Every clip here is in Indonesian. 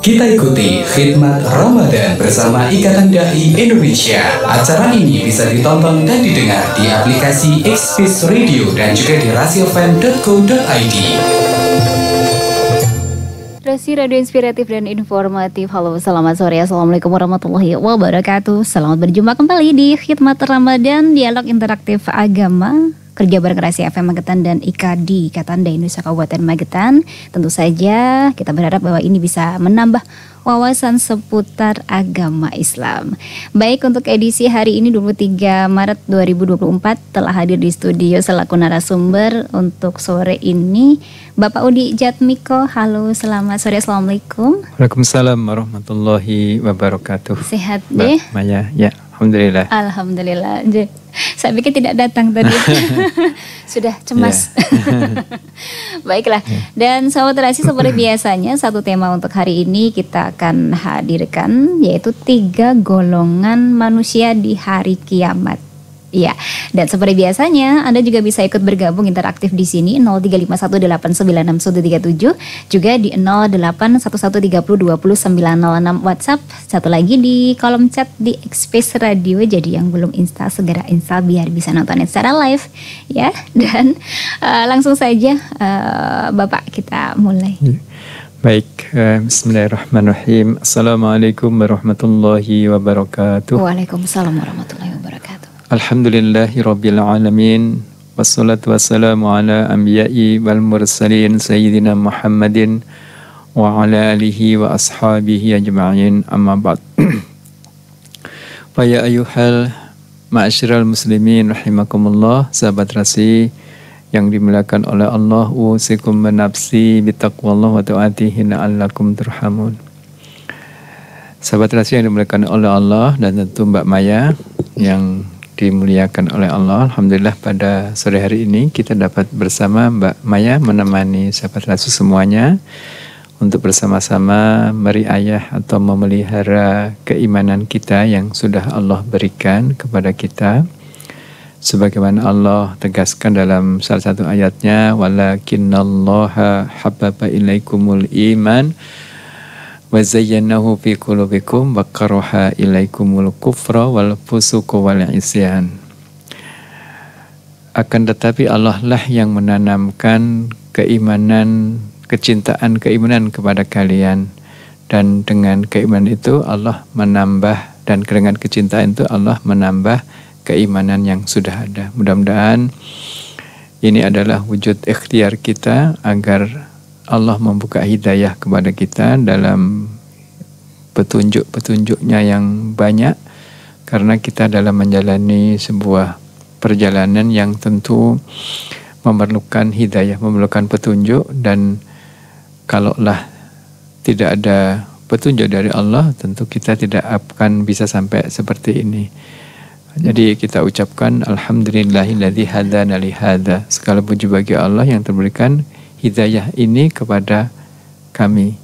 Kita ikuti khidmat Ramadan bersama Ikatan Dai Indonesia. Acara ini bisa ditonton dan didengar di aplikasi Xpeace Radio dan juga di rasiofan.co.id. Rasi Radio Inspiratif dan Informatif. Halo, selamat sore. Assalamualaikum warahmatullahi wabarakatuh. Selamat berjumpa kembali di khidmat Ramadan, dialog interaktif agama. Kerja bareng Rasi FM Magetan dan IKADI, Ikatan Dai Indonesia Kabupaten Magetan. Tentu saja kita berharap bahwa ini bisa menambah wawasan seputar agama Islam. Baik, untuk edisi hari ini 23 Maret 2024 telah hadir di studio selaku narasumber untuk sore ini Bapak Udi Jatmiko. Halo, selamat sore. Assalamualaikum. Waalaikumsalam warahmatullahi wabarakatuh. Sehat deh? Maya, ya, alhamdulillah. Alhamdulillah. Saya pikir tidak datang tadi. Sudah cemas. Baiklah. Dan sahabat Rasi, seperti biasanya satu tema untuk hari ini kita akan hadirkan, yaitu 3 golongan manusia di hari kiamat. Ya, dan seperti biasanya Anda juga bisa ikut bergabung interaktif di sini 0351896137, juga di 0811302096 WhatsApp, satu lagi di kolom chat di Xpeace Radio. Jadi yang belum install segera install biar bisa nontonnya secara live ya. Dan langsung saja Bapak, kita mulai. Baik, bismillahirrahmanirrahim. Assalamualaikum warahmatullahi wabarakatuh. Waalaikumsalam warahmatullahi wabarakatuh. Alhamdulillahi rabbil alamin. Wassalatu wassalamu ala anbiya'i wal mursalin sayyidina Muhammadin wa ala alihi wa ashabihi ajma'in, amma ba'd. Fa ya ayyuhal ma'asyiral muslimin rahimakumullah, sahabat Rasi yang dimuliakan oleh Allah, usikum menafsi bitaqwallah wa ta'atihi la'allakum turhamun. Sahabat Rasi yang dimuliakan oleh Allah dan tentu Mbak Maya yang dimuliakan oleh Allah. Alhamdulillah pada sore hari ini kita dapat bersama Mbak Maya menemani sahabat Rasi semuanya untuk bersama-sama meriayah atau memelihara keimanan kita yang sudah Allah berikan kepada kita. Sebagaimana Allah tegaskan dalam salah satu ayatnya, walakinnallaha habbaba ilaikumul iman wa zayyanahu fi qulubikum wa karaha ilaikumul kufra wal fusuqa wal isyan. Akan tetapi Allah lah yang menanamkan keimanan, kecintaan keimanan kepada kalian, dan dengan keimanan itu Allah menambah, dan dengan kecintaan itu Allah menambah keimanan yang sudah ada. Mudah-mudahan ini adalah wujud ikhtiar kita agar Allah membuka hidayah kepada kita dalam petunjuk-petunjuknya yang banyak, karena kita dalam menjalani sebuah perjalanan yang tentu memerlukan hidayah, memerlukan petunjuk, dan kalaulah tidak ada petunjuk dari Allah, tentu kita tidak akan bisa sampai seperti ini. Jadi kita ucapkan alhamdulillahilladzi hadana li hadza. Segala puji bagi Allah yang terberikan hidayah ini kepada kami.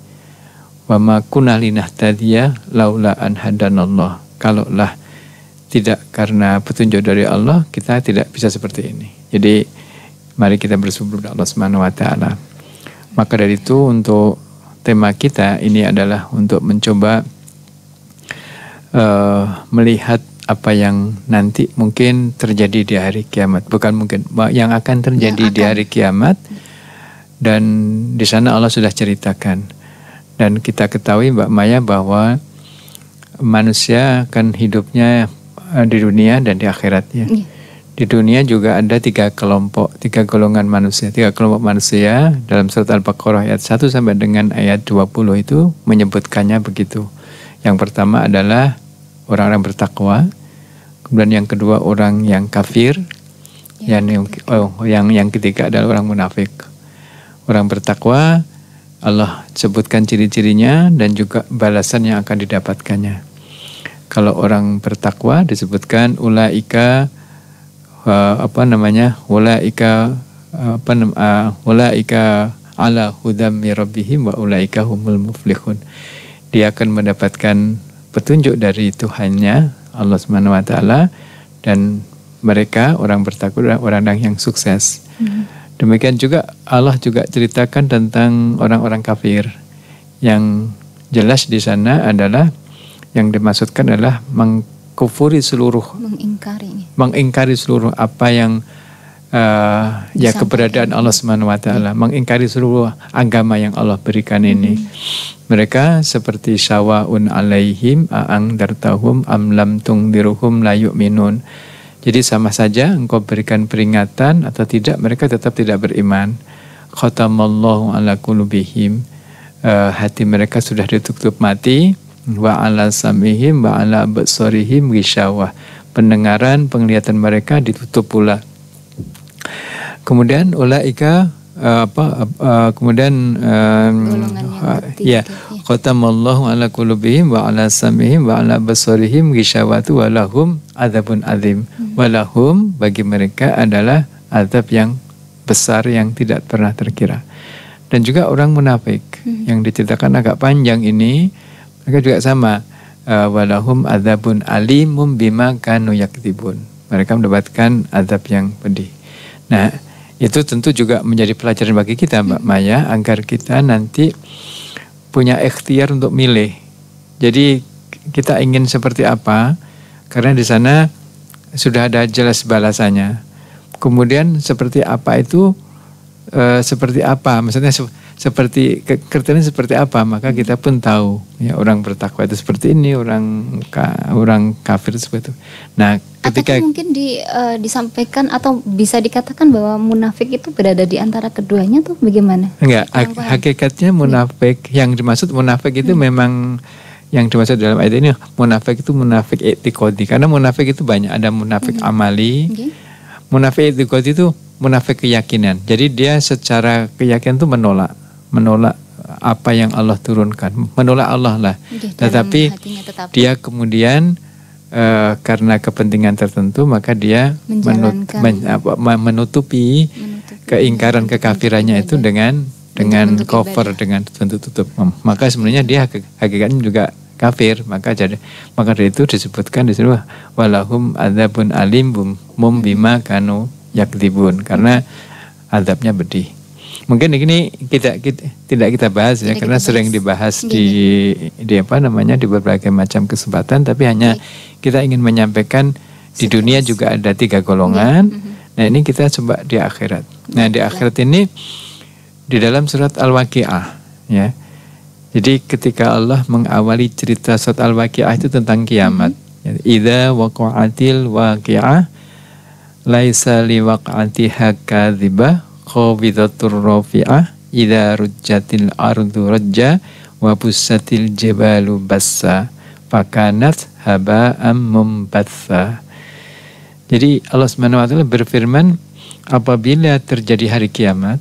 Wa ma kunna linahtadiya laula an hadanallah. Kalaulah tidak karena petunjuk dari Allah, kita tidak bisa seperti ini. Jadi mari kita bersyukur kepada Allah Subhanahu wa taala. Maka dari itu untuk tema kita ini adalah untuk mencoba melihat apa yang nanti mungkin terjadi di hari kiamat. Bukan mungkin, yang akan terjadi di hari kiamat. Dan di sana Allah sudah ceritakan. Dan kita ketahui Mbak Maya bahwa manusia akan hidupnya di dunia dan di akhiratnya. Di dunia juga ada 3 kelompok, 3 golongan manusia. 3 kelompok manusia dalam surat Al-Baqarah ayat 1 sampai dengan ayat 20 itu menyebutkannya begitu. Yang pertama adalah orang-orang bertakwa. Kemudian yang kedua orang yang kafir. Yang ketiga adalah orang munafik. Orang bertakwa Allah sebutkan ciri-cirinya dan juga balasan yang akan didapatkannya. Kalau orang bertakwa disebutkan ulaika ulaika ala hudam mir rabbihim wa ulaika humul muflihun. Dia akan mendapatkan petunjuk dari Tuhannya Allah Subhanahu wa taala, dan mereka orang bertakwa orang yang sukses. Demikian juga Allah juga ceritakan tentang orang-orang kafir yang jelas di sana adalah yang dimaksudkan adalah mengkufuri seluruh, mengingkari seluruh apa yang ya keberadaan Allah Subhanahu wa taala, mengingkari seluruh agama yang Allah berikan ini. Mereka seperti sawaun alaihim a'angdartahum am lam tungdiruhum la yu'minun. Jadi sama saja engkau berikan peringatan atau tidak, mereka tetap tidak beriman. Khatamallahu ala qulubihim, hati mereka sudah ditutup mati, wa ala samihim wa ala absarihim ghishawah, pendengaran, penglihatan mereka ditutup pula. Kemudian ulaika khatamallahu ala qulubihim wa ala samihim wa ala absarihim ghishawatu wa lahum adzabun adzim. Wa lahum, bagi mereka adalah azab yang besar yang tidak pernah terkira. Dan juga orang munafik yang diceritakan agak panjang ini, mereka juga sama. Walahum adzabun alimum bima kanu yakdzibun. Mereka mendapatkan azab yang pedih. Nah, itu tentu juga menjadi pelajaran bagi kita, Mbak Maya, agar kita nanti punya ikhtiar untuk milih. Jadi kita ingin seperti apa, karena di sana sudah ada jelas balasannya. Kemudian seperti apa itu, seperti apa, maksudnya seperti kriteria seperti apa, maka kita pun tahu ya orang bertakwa itu seperti ini, orang kafir seperti itu. Nah, ketika atau mungkin disampaikan atau bisa dikatakan bahwa munafik itu berada di antara keduanya tuh bagaimana? Enggak, hakikatnya munafik, yang dimaksud munafik itu memang yang dimaksud dalam ayat ini munafik itu munafik i'tiqadi, karena munafik itu banyak, ada munafik amali. Munafik i'tiqadi itu munafik keyakinan. Jadi dia secara keyakinan itu menolak apa yang Allah turunkan, menolak Allah lah. Tetapi dia kemudian karena kepentingan tertentu maka dia menutupi keingkaran kekafirannya itu dengan cover, dengan tutup. Maka sebenarnya dia hakikatnya juga kafir. Maka dari itu disebutkan di sini walahum adzabun alim bima kanu yakdzibun, karena azabnya pedih. Mungkin ini tidak kita bahas ya, karena sering dibahas di berbagai macam kesempatan, tapi hanya kita ingin menyampaikan di dunia juga ada 3 golongan. Nah, ini kita coba di akhirat. Nah, di akhirat ini di dalam surat Al-Waqi'ah ya. Jadi ketika Allah mengawali cerita surat Al-Waqi'ah itu tentang kiamat. Idza waqa'atil waqi'ah laisa liwaq'atiha kadzibah khawidatur rafi'ah idza rujjatil ardu rajja wa bussatil jibalu bassa fakanat haba'am mumbatsa. Jadi Allah Subhanahu wa taala berfirman, apabila terjadi hari kiamat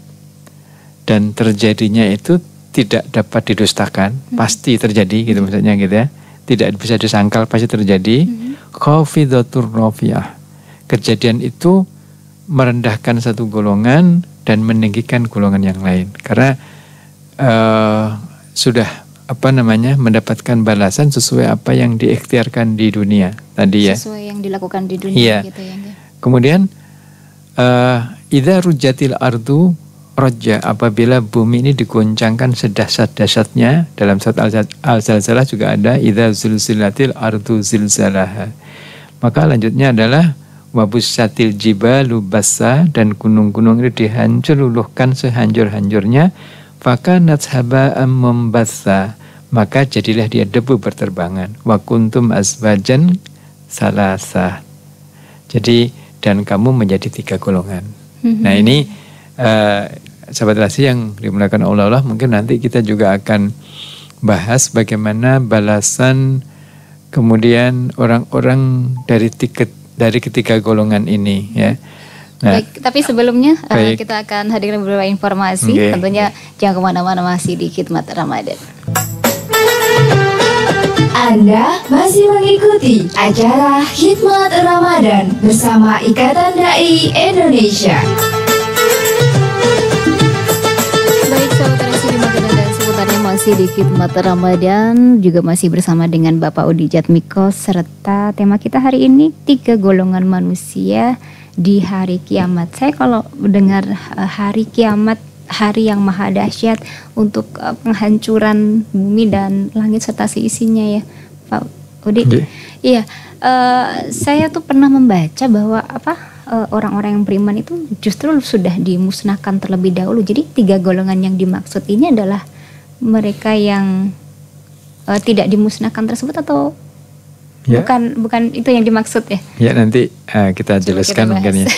dan terjadinya itu tidak dapat didustakan, pasti terjadi gitu maksudnya gitu ya. Tidak bisa disangkal, pasti terjadi. Khawidatur rafi'ah. Kejadian itu merendahkan satu golongan dan meninggikan golongan yang lain, karena sudah mendapatkan balasan sesuai apa yang diikhtiarkan di dunia tadi ya. Sesuai yang dilakukan di dunia gitu ya. Kemudian idza rujjatil ardu rajja, apabila bumi ini diguncangkan sedahsyat-dahsyatnya. Dalam surat Al-Zalzalah juga ada idza zulzilatil ardu zilzalaha. Maka lanjutnya adalah wabussatil jibalu bassa, dan gunung-gunung itu dihancur-luluhkan sehancur-hancurnya. Fakanat haba'am mumbatsa, maka jadilah dia debu berterbangan. Wa kuntum azwajan salasa. Jadi dan kamu menjadi 3 golongan. Nah, ini sahabat relasi yang dimuliakan Allah, mungkin nanti kita juga akan bahas bagaimana balasan kemudian orang-orang dari ketiga golongan ini ya. Nah, baik, tapi sebelumnya kita akan hadirkan beberapa informasi. Tentunya jangan kemana-mana, masih di Khidmat Ramadan. Anda masih mengikuti acara Khidmat Ramadan bersama Ikatan Dai Indonesia. Baik, sahabat relasi di Makanan dan seputarnya, masih di Khidmat Ramadan, juga masih bersama dengan Bapak Udi Jatmiko, serta tema kita hari ini 3 golongan manusia di hari kiamat. Saya kalau mendengar hari kiamat hari yang maha dahsyat untuk penghancuran bumi dan langit serta seisinya ya, Pak Udi. Iya, saya tuh pernah membaca bahwa orang-orang yang beriman itu justru sudah dimusnahkan terlebih dahulu. Jadi 3 golongan yang dimaksud ini adalah mereka yang tidak dimusnahkan tersebut atau bukan itu yang dimaksud ya? Ya nanti kita jelaskan mungkin ya.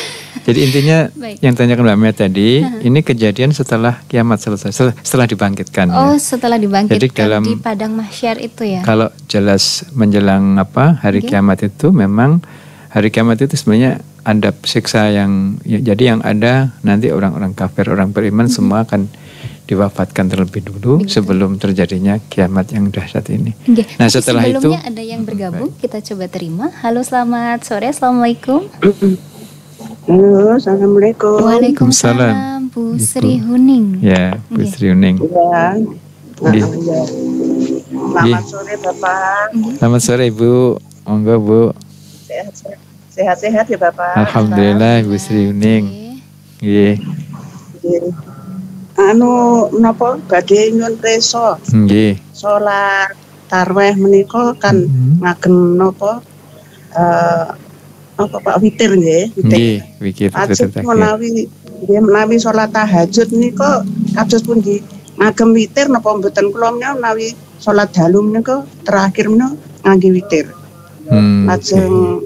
Jadi intinya yang tanyakan Mbak Mia tadi, ini kejadian setelah kiamat selesai, setelah dibangkitkan. Oh, ya. Setelah dibangkitkan. Jadi dalam, di padang mahsyar itu ya. Kalau jelas menjelang hari kiamat itu, memang hari kiamat itu sebenarnya ada siksa yang, jadi yang ada nanti orang-orang kafir, orang beriman semua akan diwafatkan terlebih dulu sebelum terjadinya kiamat yang dahsyat ini. Nah, setelah itu sebelumnya ada yang bergabung, kita coba terima. Halo, selamat sore, assalamualaikum. Halo, assalamualaikum. Waalaikumsalam, Bu Sri Huning. Ya, Bu Sri Huning. Ya. Selamat sore Bapak. Selamat sore Ibu. Monggo Bu. Sehat-sehat ya Bapak. Alhamdulillah Bu Sri Huning. Nggih. Napa badhe nyuwun prisa. Nggih. Salat tarawih menika kan ngagem napa Pak witir nggih, witir. Nggih, witir. Menawi salat tahajud nika kados pundi? Ngagem witir napa mboten kula menawi salat dalu menika terakhir menika ngangge witir. Lajeng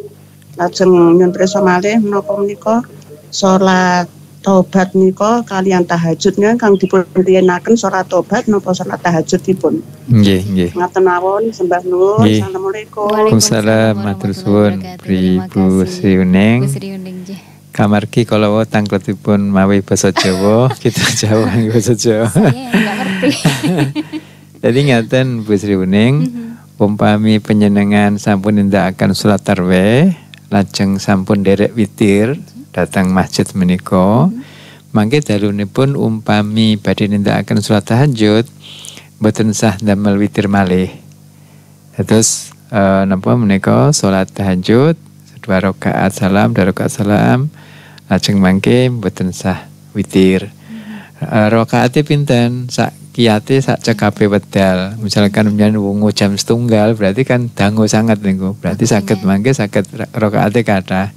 nyuwun prisa malih menapa menika salat tobat nika kaliyan tahajudnya kang dipun riyenaken salat tobat napa salat tahajudipun. Nggih. Ngaten mawon, sembah nuwun. Assalamualaikum. Waalaikumsalam matur suwun Ibu Sri Huning. Kamargi kalau tangkletipun mawi basa Jawa, kita Jawa basa Jawa. Saya enggak ngerti. Jadi ngaten Bu Sri Huning, umpami panjenengan sampun nindakaken salat tarawih, lajeng sampun derek witir datang masjid menika, mangke dalunipun umpami badhe nindakaken salat tahajud mboten sah damel witir malih. Terus napa menika salat tahajud 2 rakaat salam, lajeng mangke mboten sah witir. Rakaate pinten? Sak kiyate sak cekape wedal. Misalkan menyan wungu jam 1 berarti kan dangu sangat niku. Berarti saged mangke saged rakaate kathah.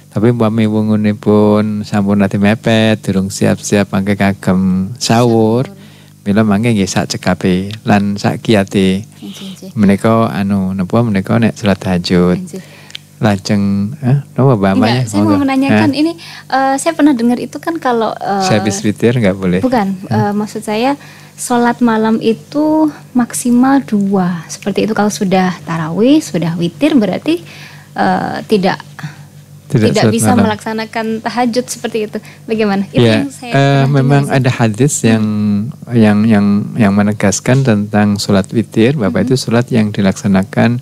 Tapi umpami wungunipun sampun nate mepet, durung siap-siap mangke kagem sahur, mila mangke nggih sak cekape lan sak kiyate. Menika napa menika nek salat tahajud. Lajeng napa Mbak? Saya mau menanyakan ini, saya pernah dengar itu kan kalau habis witir enggak boleh. Bukan, maksud saya salat malam itu maksimal 2. Seperti itu kalau sudah tarawih, sudah witir berarti tidak bisa malam melaksanakan tahajud seperti itu. Bagaimana? Itu ya, yang saya memang ada hadis yang menegaskan tentang sholat witir. Bapak itu sholat yang dilaksanakan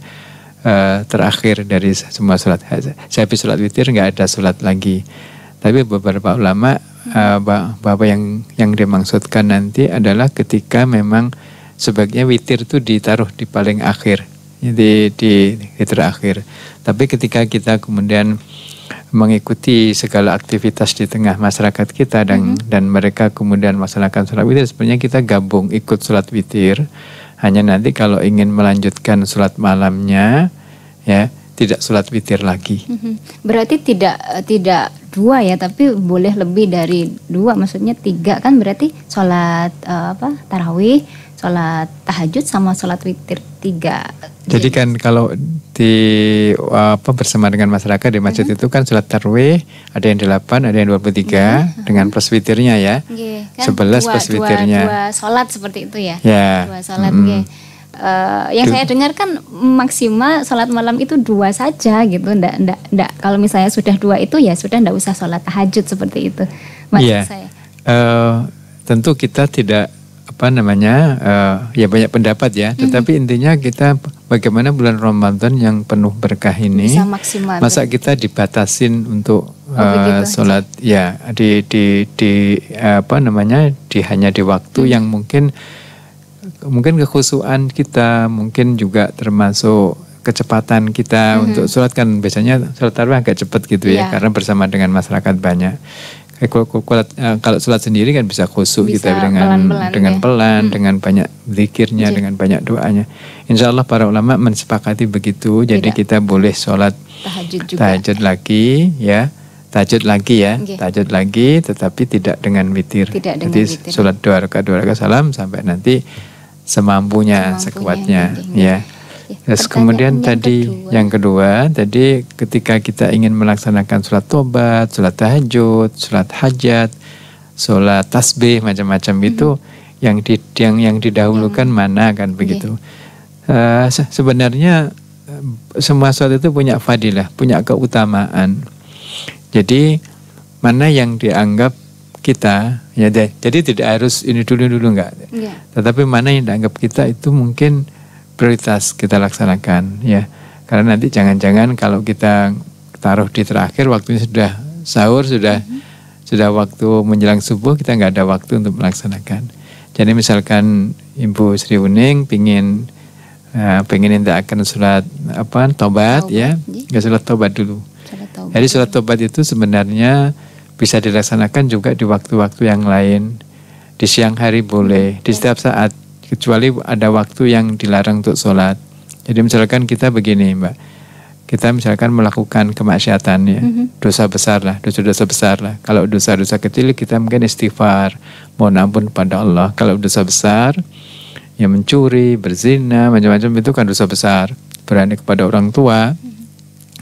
terakhir dari semua sholat. Habis sholat witir nggak ada sholat lagi. Tapi beberapa ulama Bapak yang dimaksudkan nanti adalah ketika memang sebaiknya witir itu ditaruh di paling akhir, di terakhir. Tapi ketika kita kemudian mengikuti segala aktivitas di tengah masyarakat kita dan mereka kemudian melaksanakan sholat witir, sebenarnya kita gabung ikut sholat witir. Hanya nanti kalau ingin melanjutkan sholat malamnya, ya tidak sholat witir lagi. Berarti tidak 2 ya, tapi boleh lebih dari 2, maksudnya 3 kan berarti sholat tarawih, sholat tahajud sama sholat witir 3. Jadi kan kalau bersama dengan masyarakat di masjid itu kan sholat tarawih ada yang 8, ada yang 23 dengan plus witirnya ya. Kan 11 plus witirnya. 2 sholat seperti itu ya. 2 sholat. Yang saya dengar kan maksimal sholat malam itu 2 saja gitu. Ndak kalau misalnya sudah 2 itu ya sudah ndak usah sholat tahajud seperti itu. Maksud saya. Tentu kita tidak ya banyak pendapat ya, tetapi intinya kita bagaimana bulan Ramadan yang penuh berkah ini bisa maksimal. Masa kita dibatasin untuk sholat ya hanya di waktu yang mungkin kekhusyuan kita, mungkin juga termasuk kecepatan kita untuk sholat kan biasanya sholat tarawih agak cepat gitu ya karena bersama dengan masyarakat banyak. Kalau sholat sendiri kan bisa khusyuk Bisa kita dengan pelan-pelan, pelan, dengan banyak zikirnya, dengan banyak doanya. Insya Allah para ulama mensepakati begitu. Jadi kita boleh sholat tahajud lagi, ya. Tahajud lagi ya, tahajud lagi, tetapi tidak dengan witir. Jadi sholat 2 rakaat salam sampai nanti semampunya, sekuatnya, ya. Terus kemudian yang kedua tadi ketika kita ingin melaksanakan sholat tobat, sholat tahajud, sholat hajat, sholat tasbih macam-macam itu yang didahulukan mana kan begitu. Sebenarnya semua sholat itu punya fadilah, punya keutamaan. Jadi mana yang dianggap kita ya deh. Jadi tidak harus ini dulu enggak. Tetapi mana yang dianggap kita itu mungkin prioritas kita laksanakan ya, karena nanti jangan-jangan kalau kita taruh di terakhir waktunya sudah sahur, sudah waktu menjelang subuh, kita nggak ada waktu untuk melaksanakan. Jadi misalkan Ibu Sri Uning pengen akan sholat tobat ya sholat tobat dulu. Jadi sholat tobat itu sebenarnya bisa dilaksanakan juga di waktu-waktu yang lain, di siang hari boleh, di setiap saat, kecuali ada waktu yang dilarang untuk sholat. Jadi misalkan kita begini Mbak, kita misalkan melakukan kemaksiatan ya, dosa besar lah. Kalau dosa-dosa kecil kita mungkin istighfar, mohon ampun pada Allah. Kalau dosa besar, ya mencuri, berzina, macam-macam itu kan dosa besar, berani kepada orang tua,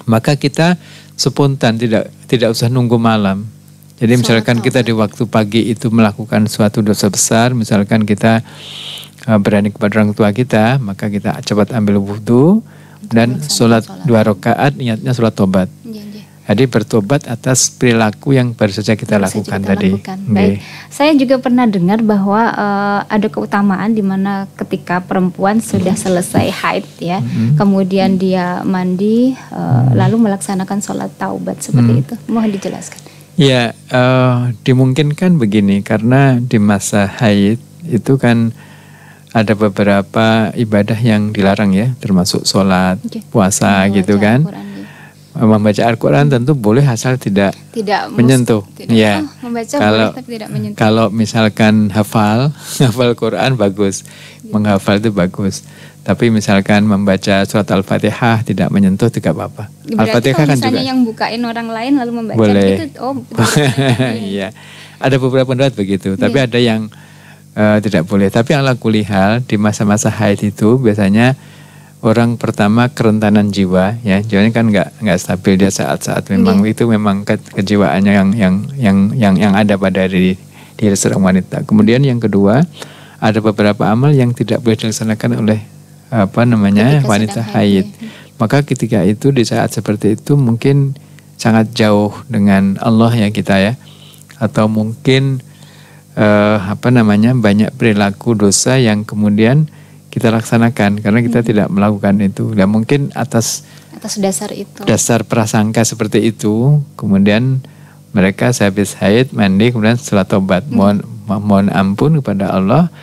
maka kita spontan, tidak usah nunggu malam. Jadi misalkan kita di waktu pagi itu melakukan suatu dosa besar, misalkan kita berani kepada orang tua kita, maka kita cepat ambil wudhu dan sholat 2 rakaat, niatnya sholat tobat. Jadi bertobat atas perilaku yang baru saja kita lakukan tadi. Baik. Saya juga pernah dengar bahwa ada keutamaan di mana ketika perempuan sudah selesai haid ya, kemudian dia mandi lalu melaksanakan sholat taubat seperti itu. Mohon dijelaskan. Ya, dimungkinkan begini, karena di masa haid itu kan ada beberapa ibadah yang dilarang ya, termasuk sholat, puasa gitu kan. Membaca Al-Quran tentu boleh asal tidak menyentuh. Ya. Membaca boleh tapi tidak menyentuh. Kalau misalkan hafal Quran bagus, menghafal itu bagus. Tapi misalkan membaca surat Al-Fatihah tidak menyentuh tidak apa-apa. Al-Fatihah kan juga yang bukain orang lain lalu membaca boleh. Gitu. Oh, iya. Ada beberapa pendapat begitu, tapi ada yang tidak boleh. Tapi ala kulihal di masa-masa haid itu biasanya orang pertama kerentanan jiwa ya, jiwanya kan nggak stabil dia saat-saat memang itu memang kejiwaannya yang ada pada diri seorang wanita. Kemudian yang kedua, ada beberapa amal yang tidak boleh dilaksanakan oleh wanita haid. Maka ketika itu di saat seperti itu mungkin sangat jauh dengan Allah ya kita ya, atau mungkin banyak perilaku dosa yang kemudian kita laksanakan karena kita tidak melakukan itu. Dan mungkin atas dasar itu, dasar prasangka seperti itu, kemudian mereka sehabis haid mandi kemudian sholat tobat, mohon ampun kepada Allah.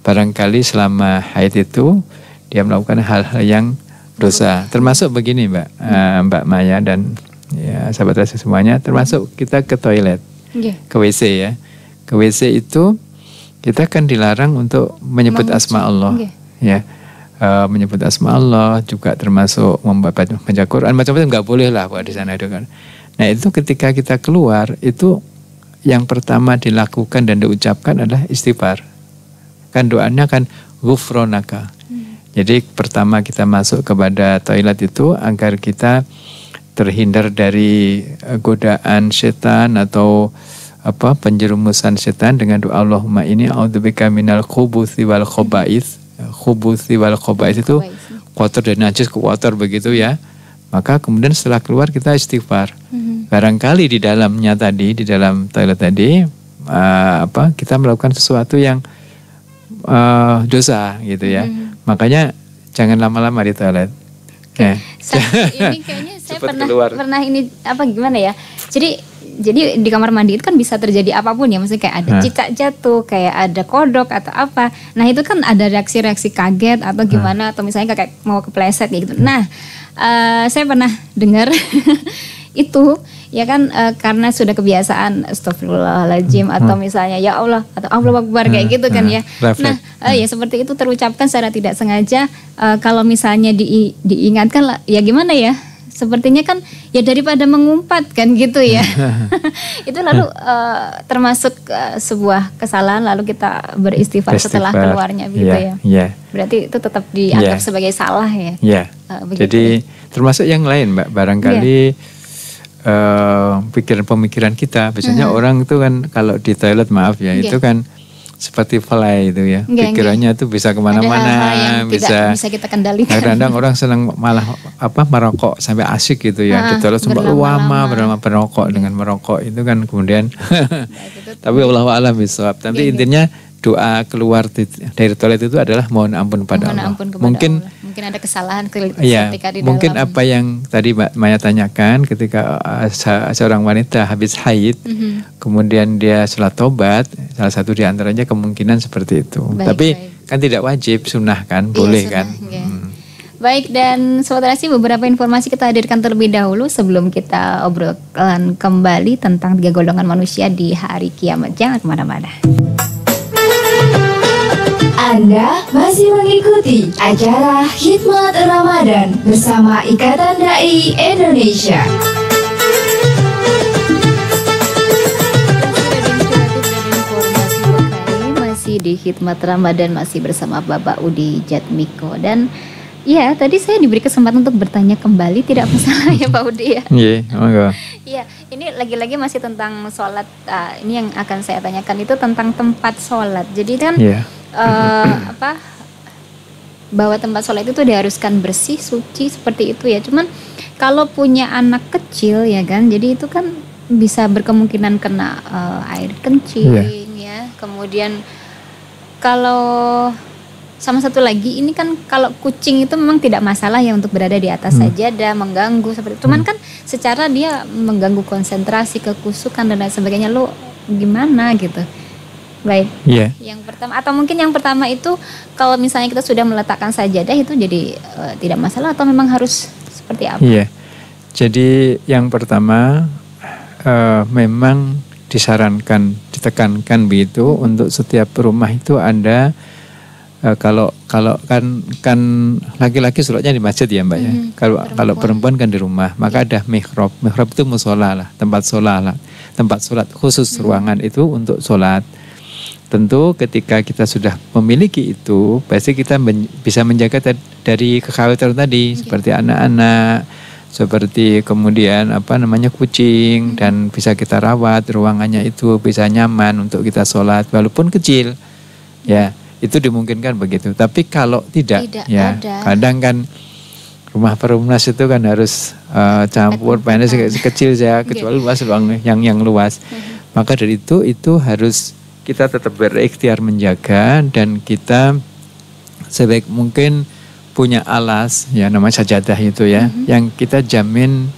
Barangkali selama haid itu dia melakukan hal-hal yang dosa. Termasuk begini Mbak Maya dan ya sahabat Rasul semuanya, termasuk kita ke toilet, ke WC ya. Ke WC itu kita kan dilarang untuk menyebut asma Allah. Ya, menyebut asma Allah juga termasuk membaca Quran, macam-macam nggak boleh lah di sana itu kan. Nah itu ketika kita keluar itu yang pertama dilakukan dan diucapkan adalah istighfar. Kan doanya kan ghufronaka. Jadi pertama kita masuk kepada toilet itu agar kita terhindar dari godaan setan atau penjerumusan setan dengan doa Allahumma inni a'udzubika minal khubuthi wal khaba'its. Khubuthi wal khaba'its itu kotor dan najis, kotor begitu ya. Maka kemudian setelah keluar kita istighfar. Barangkali di dalamnya tadi, di dalam toilet tadi kita melakukan sesuatu yang dosa gitu ya. Makanya jangan lama-lama di toilet. Ini kayaknya saya pernah ini gimana ya. Jadi di kamar mandi itu kan bisa terjadi apapun ya, maksudnya kayak ada cicak jatuh, kayak ada kodok atau apa. Nah itu kan ada reaksi-reaksi kaget atau gimana, atau misalnya kayak mau kepleset gitu. Nah saya pernah dengar itu ya kan karena sudah kebiasaan astagfirullahaladzim atau misalnya ya Allah atau Allahu Akbar kayak gitu kan ya. Nah ya seperti itu terucapkan secara tidak sengaja, kalau misalnya diingatkan lah, ya gimana ya, sepertinya kan ya daripada mengumpat kan gitu ya. Itu lalu termasuk sebuah kesalahan, lalu kita beristighfar setelah keluarnya gitu ya. Berarti itu tetap dianggap sebagai salah ya. Jadi termasuk yang lain Mbak, barangkali pikiran-pemikiran kita, biasanya orang itu kan kalau di toilet itu kan seperti fly itu ya, pikirannya itu bisa kemana-mana, bisa kita kendalikan. Kadang-kadang orang senang malah merokok sampai asik gitu ya, di toilet sampai lama berrokok dengan merokok itu kan kemudian. Tapi wallahu a'lam bishawab. Tapi intinya doa keluar dari toilet itu adalah mohon ampun pada Allah. Mungkin ada kesalahan ketika di dalam. Mungkin apa yang tadi Mbak Maya tanyakan, ketika seorang wanita habis haid, kemudian dia sholat tobat, salah satu di antaranya kemungkinan seperti itu. Tapi kan tidak wajib, sunnah kan, boleh kan. Baik, dan saudara sih beberapa informasi kita hadirkan terlebih dahulu sebelum kita obrolkan kembali tentang 3 golongan manusia di hari kiamat. Jangan kemana-mana. Anda masih mengikuti acara Khidmat Ramadan bersama Ikatan Dai Indonesia. Masih di Khidmat Ramadan, masih bersama Bapak Udi Jatmiko. Dan ya, tadi saya diberi kesempatan untuk bertanya kembali, tidak masalah ya Pak Udi ya? Iya, ini lagi-lagi masih tentang sholat. Ini yang akan saya tanyakan itu tentang tempat sholat. Jadi kan bahwa tempat sholat itu diharuskan bersih, suci seperti itu ya. Cuman kalau punya anak kecil ya kan, jadi itu kan bisa berkemungkinan kena air kencing ya. Kemudian kalau sama satu lagi, ini kan kalau kucing itu memang tidak masalah ya untuk berada di atas sajadah, mengganggu seperti itu. Cuman kan secara dia mengganggu konsentrasi, kekusukan dan lain sebagainya. Lo gimana gitu? Baik. Yang pertama, atau mungkin yang pertama itu kalau misalnya kita sudah meletakkan sajadah itu jadi tidak masalah, atau memang harus seperti apa? Jadi yang pertama memang disarankan, ditekankan begitu untuk setiap rumah itu ada kalau kan laki-laki sholatnya di masjid ya Mbak ya. Kalau perempuan kan di rumah, maka ada mihrab. Mihrab itu musola lah, tempat sholat khusus ruangan itu untuk sholat. Tentu ketika kita sudah memiliki itu, pasti kita bisa menjaga dari kekhawatiran tadi, seperti anak-anak, seperti kemudian kucing, dan bisa kita rawat ruangannya itu bisa nyaman untuk kita sholat walaupun kecil ya, itu dimungkinkan begitu. Tapi kalau tidak ya ada. Kadang kan rumah perumnas itu kan harus campur pendek kecil saja, kecuali luas yang luas. Maka dari itu harus kita tetap berikhtiar menjaga, dan kita sebaik mungkin punya alas ya, namanya sajadah itu ya, yang kita jamin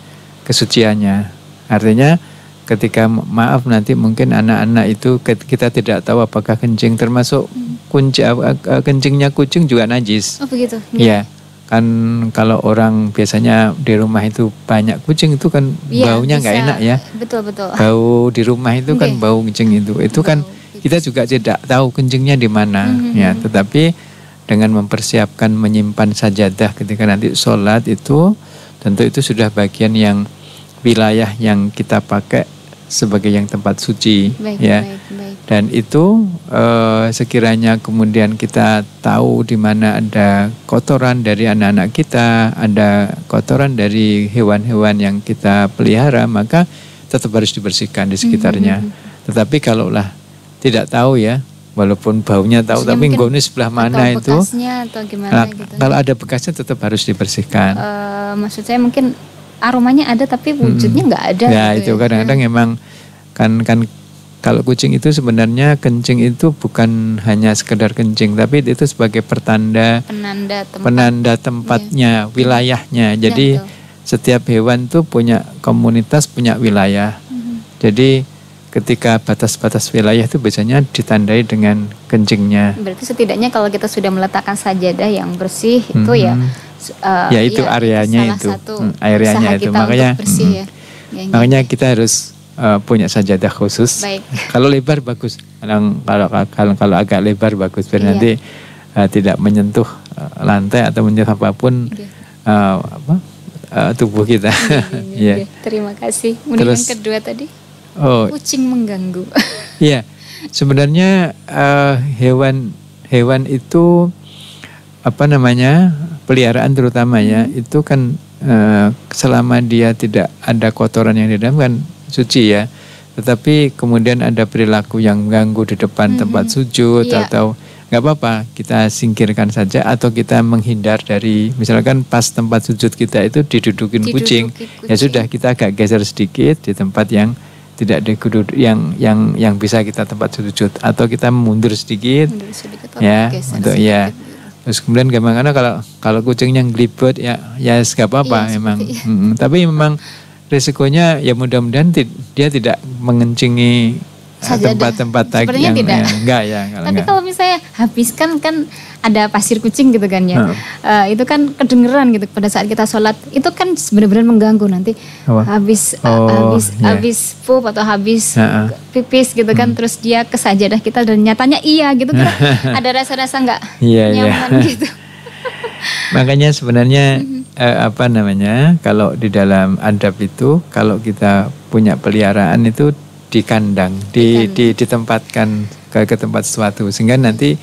kesuciannya. Artinya ketika maaf nanti mungkin anak-anak itu kita tidak tahu apakah kencing, termasuk kencingnya kucing juga najis. Oh begitu? Ya. Kan kalau orang biasanya di rumah itu banyak kucing itu kan baunya nggak enak ya. Betul. Bau di rumah itu kan bau kencing itu kan kita juga tidak tahu kencingnya di mana ya. Tetapi dengan mempersiapkan menyimpan sajadah ketika nanti sholat itu, tentu itu sudah bagian yang wilayah yang kita pakai sebagai yang tempat suci. Baik. Dan itu sekiranya kemudian kita tahu di mana ada kotoran dari anak-anak kita, ada kotoran dari hewan-hewan yang kita pelihara, maka tetap harus dibersihkan di sekitarnya. Tetapi kalaulah tidak tahu ya, walaupun baunya tahu, tapi nggone sebelah mana itu, atau gimana gitu. Kalau ada bekasnya tetap harus dibersihkan. Maksud saya mungkin aromanya ada tapi wujudnya nggak ada. Ya gitu, itu kadang-kadang emang kan kalau kucing itu sebenarnya kencing itu bukan hanya sekedar kencing, tapi itu sebagai penanda tempatnya, wilayahnya. Jadi setiap hewan tuh punya komunitas, punya wilayah. Jadi ketika batas-batas wilayah itu biasanya ditandai dengan kencingnya. Berarti setidaknya kalau kita sudah meletakkan sajadah yang bersih itu ya itu areanya itu, areanya itu, makanya bersih, ya. Makanya kita harus punya sajadah khusus. Baik. Kalau lebar bagus, kalau agak lebar bagus, biar nanti tidak menyentuh lantai atau menyentuh apapun tubuh kita. Iya. Terima kasih. Kemudian yang kedua tadi, kucing mengganggu. Iya, sebenarnya hewan itu peliharaan terutama ya, itu kan selama dia tidak ada kotoran yang di dalam kan suci ya. Tetapi kemudian ada perilaku yang mengganggu di depan tempat sujud atau nggak apa-apa, kita singkirkan saja atau kita menghindar dari, misalkan pas tempat sujud kita itu didudukin kucing, ya sudah kita agak geser sedikit di tempat yang tidak yang bisa kita tempat sujud, atau kita mundur sedikit ya untuk ya. Terus kemudian gimana kalau kucingnya ngelibet ya nggak apa-apa memang. Tapi memang risikonya ya mudah-mudahan dia tidak mengencingi tempat-tempat yang enggak ya. Tapi kalau misalnya habiskan kan ada pasir kucing gitu kan ya, itu kan kedengeran gitu pada saat kita sholat, itu kan benar-benar mengganggu nanti. Habis pup atau habis pipis gitu kan, terus dia ke sajadah kita dan nyatanya gitu kan, ada rasa-rasa nggak nyaman gitu. Makanya sebenarnya kalau di dalam adab itu, kalau kita punya peliharaan itu di kandang, ditempatkan ke tempat sesuatu, sehingga nanti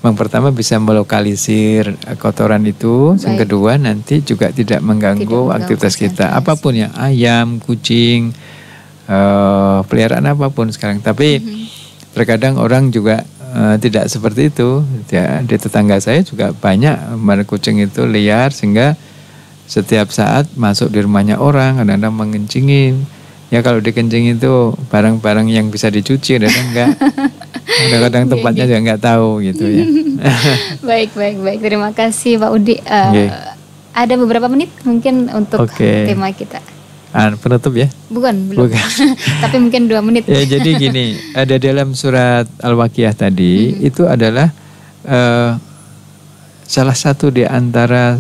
yang pertama bisa melokalisir kotoran itu, yang kedua nanti juga tidak mengganggu aktivitas kita, apapun ya, ayam, kucing, peliharaan apapun sekarang. Tapi terkadang orang juga tidak seperti itu ya. Di tetangga saya juga banyak kucing itu liar, sehingga setiap saat masuk di rumahnya orang, kadang-kadang mengencingin. Ya kalau dikencing itu barang-barang yang bisa dicuci, kadang-kadang kadang-kadang tempatnya juga nggak tahu gitu ya. Baik. Terima kasih Pak Udi. Ada beberapa menit mungkin untuk tema kita. Penutup ya? Belum. Tapi mungkin 2 menit. Ya, jadi gini, ada dalam surat Al-Waqiah tadi, itu adalah salah satu di antara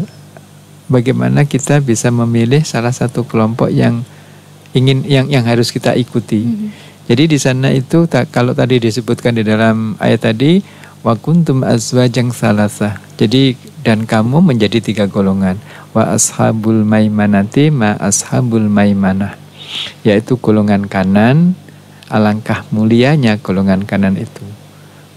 bagaimana kita bisa memilih salah satu kelompok yang harus kita ikuti. Jadi di sana itu kalau tadi disebutkan di dalam ayat tadi, wa kuntum azwajan salasah. Jadi dan kamu menjadi 3 golongan. Wa ashabul maimanati ma ashabul maimanah. Yaitu golongan kanan, alangkah mulianya golongan kanan itu.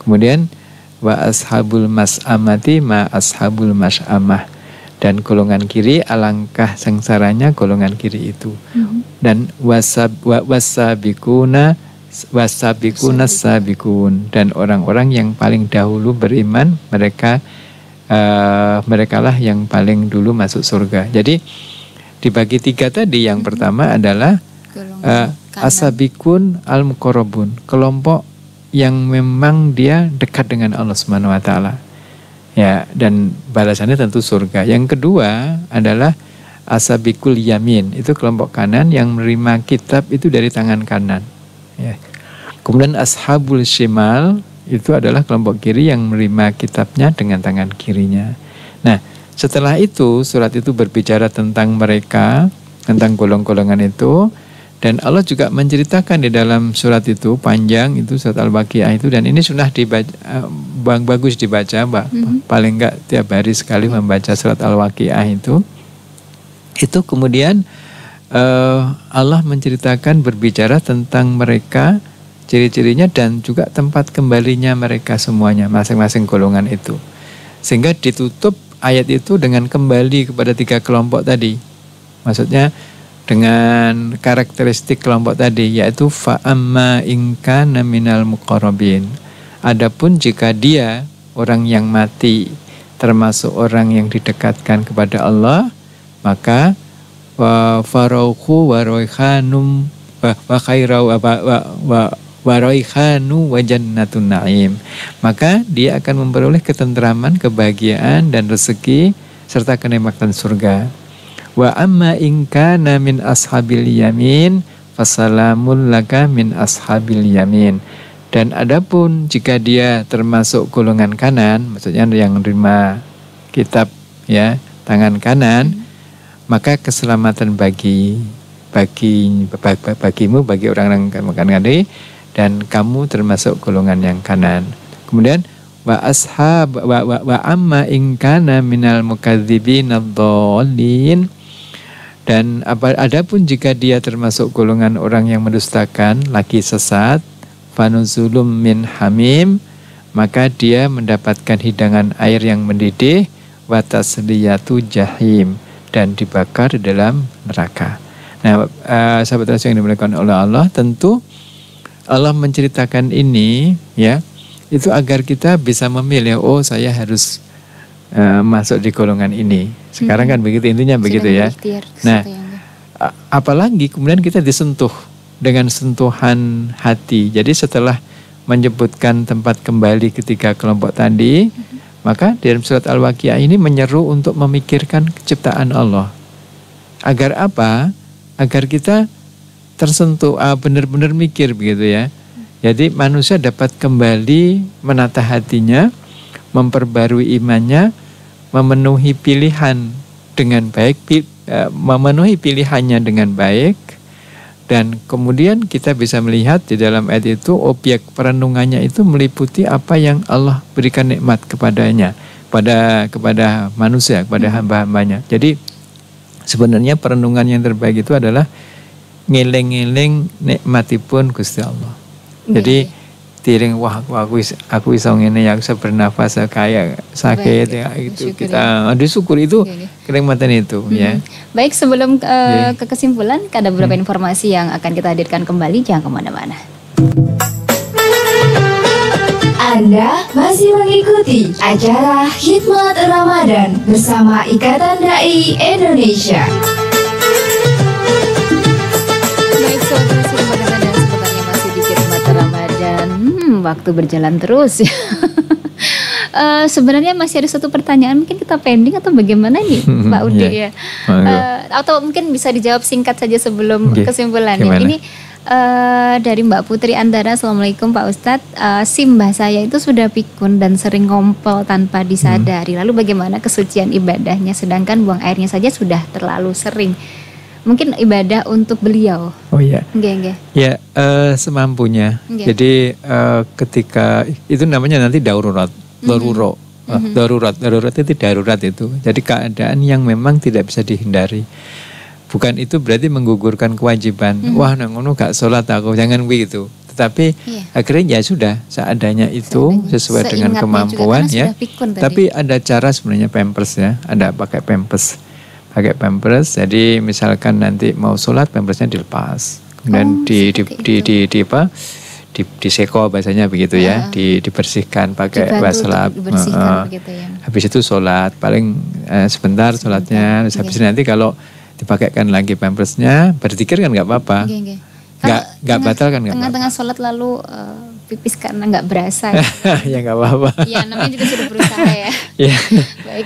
Kemudian wa ashabul mas'amati ma ashabul mas'amah. Dan golongan kiri, alangkah sengsaranya golongan kiri itu. Dan wasabikuna sabikun, dan orang-orang yang paling dahulu beriman, merekalah yang paling dulu masuk surga. Jadi dibagi 3 tadi. Yang pertama adalah asabikun al-muqarrabun, kelompok yang memang dia dekat dengan Allah Subhanahu wa taala. Ya, dan balasannya tentu surga. Yang kedua adalah asabikul yamin, itu kelompok kanan yang menerima kitab itu dari tangan kanan. Ya. Kemudian ashabul shimal itu adalah kelompok kiri yang menerima kitabnya dengan tangan kirinya. Nah, setelah itu surat itu berbicara tentang mereka, tentang golongan-golongan itu. Dan Allah juga menceritakan di dalam surat itu, panjang itu surat Al-Waqiah itu, dan ini sudah bagus dibaca, Mbak. Paling enggak tiap hari sekali membaca surat Al-Waqiah itu. Itu kemudian Allah menceritakan, berbicara tentang mereka, ciri-cirinya dan juga tempat kembalinya mereka semuanya, masing-masing golongan itu. Sehingga ditutup ayat itu dengan kembali kepada 3 kelompok tadi. Maksudnya dengan karakteristik kelompok tadi, yaitu fa'amma in kana minal muqarrabin. Adapun jika dia orang yang mati termasuk orang yang didekatkan kepada Allah, maka wa farauhu wa raihanum wa khairau wa raihanu wa jannatun na'im. Maka dia akan memperoleh ketentraman, kebahagiaan dan rezeki serta kenikmatan surga. Wa amma in kana min ashabil yamin fasalamun laka min ashabil yamin. Dan adapun jika dia termasuk golongan kanan, maksudnya yang menerima kitab ya tangan kanan, maka keselamatan bagi bagimu, bagi orang-orang kanan, dan kamu termasuk golongan yang kanan. Kemudian wa amma in kana minal mukadzibin ad-dallin, dan adapun jika dia termasuk golongan orang yang mendustakan, lagi sesat, fanuzulum min hamim, maka dia mendapatkan hidangan air yang mendidih, wa tasliyatu jahim, dan dibakar di dalam neraka. Nah, sahabat Rasul yang dimuliakan oleh Allah, tentu Allah menceritakan ini ya, itu agar kita bisa memilih, oh saya harus masuk di golongan ini. Sekarang kan begitu, intinya begitu ya. Nah, apalagi kemudian kita disentuh dengan sentuhan hati. Jadi setelah menyebutkan tempat kembali ketika kelompok tadi, maka dalam surat Al-Waqiah ini menyeru untuk memikirkan ciptaan Allah. Agar apa? Agar kita tersentuh, benar-benar mikir begitu ya. Jadi manusia dapat kembali menata hatinya, memperbarui imannya, memenuhi pilihan dengan baik, memenuhi pilihannya dengan baik, dan kemudian kita bisa melihat di dalam ayat itu objek perenungannya itu meliputi apa yang Allah berikan nikmat kepadanya, kepada manusia, kepada hamba-hambanya. Jadi sebenarnya perenungan yang terbaik itu adalah ngeling-ngeling nikmatipun Gusti Allah. Jadi tiring, wah aku iso ngene ya, bisa bernafas kayak sakit ya, itu kita disyukur itu kenikmatan itu ya. Baik, sebelum ke kesimpulan, ada beberapa informasi yang akan kita hadirkan kembali, jangan kemana-mana. Anda masih mengikuti acara Khidmat Ramadan bersama Ikatan Dai Indonesia. Waktu berjalan terus. Sebenarnya masih ada satu pertanyaan, mungkin kita pending atau bagaimana nih Pak Udi ya? Atau mungkin bisa dijawab singkat saja sebelum kesimpulannya. Ini dari Mbak Putri Andara. Assalamualaikum Pak Ustadz, simbah saya itu sudah pikun dan sering ngompol tanpa disadari. Lalu bagaimana kesucian ibadahnya, sedangkan buang airnya saja sudah terlalu sering? Mungkin ibadah untuk beliau. Oh iya. Ya, semampunya. Jadi ketika itu namanya nanti darurat. Darurat itu darurat itu. Jadi keadaan yang memang tidak bisa dihindari. Bukan itu berarti menggugurkan kewajiban. Wah, ngono gak sholat aku, jangan begitu. Tetapi akhirnya ya sudah seadanya itu, sesuai dengan kemampuan ya. Tapi ada cara sebenarnya pampers ya. Ada pakai pampers. Jadi misalkan nanti mau sholat, pampersnya dilepas, kemudian diseko bahasanya begitu ya, dibersihkan pakai waslap. Habis itu sholat, paling sebentar sholatnya, habis nanti kalau dipakaikan lagi pampersnya, berzikir kan nggak apa-apa, nggak batal kan nggak. Tengah-tengah sholat lalu pipis karena nggak berasa. Ya nggak apa-apa. Ya namanya juga sudah berusaha ya.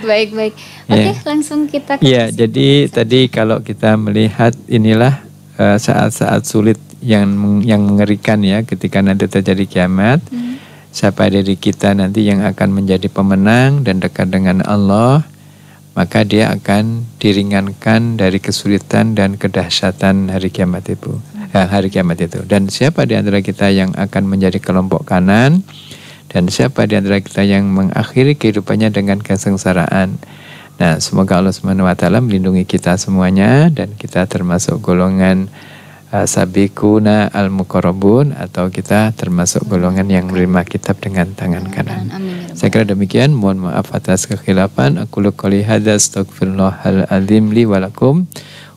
Baik. Oke, langsung kita. Iya, jadi tadi kalau kita melihat inilah saat-saat sulit yang mengerikan ya, ketika nanti terjadi kiamat. Siapa dari kita nanti yang akan menjadi pemenang dan dekat dengan Allah, maka dia akan diringankan dari kesulitan dan kedahsyatan hari kiamat itu. Dan siapa di antara kita yang akan menjadi kelompok kanan, dan siapa di antara kita yang mengakhiri kehidupannya dengan kesengsaraan. Nah, semoga Allah SWT melindungi kita semuanya, dan kita termasuk golongan sabiquna al-muqarrabun, atau kita termasuk golongan yang menerima kitab dengan tangan kanan. Saya kira demikian. Mohon maaf atas kekhilafan. Aku qouli hadza, astaghfirullahal azim li wa lakum.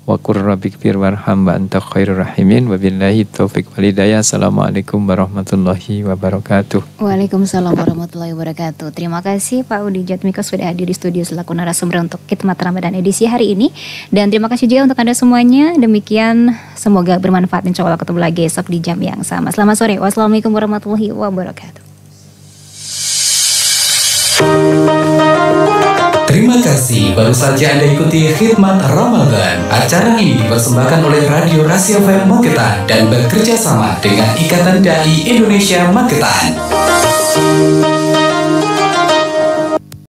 Wa qur rabbighfir warham wa anta khairur rahimin. Wabillahi taufiq wal hidayah. Assalamualaikum warahmatullahi wabarakatuh. Waalaikumsalam warahmatullahi wabarakatuh. Terima kasih Pak Udi Jatmiko sudah hadir di studio selaku narasumber untuk Khidmat Ramadan edisi hari ini. Dan terima kasih juga untuk Anda semuanya. Demikian, semoga bermanfaat. Insya Allah ketemu lagi esok di jam yang sama. Selamat sore. Wassalamualaikum warahmatullahi wabarakatuh. Terima kasih, baru saja Anda ikuti Khidmat Ramadan. Acara ini dipersembahkan oleh Radio Rasia FM Magetan dan bekerja sama dengan Ikatan Dai Indonesia Magetan.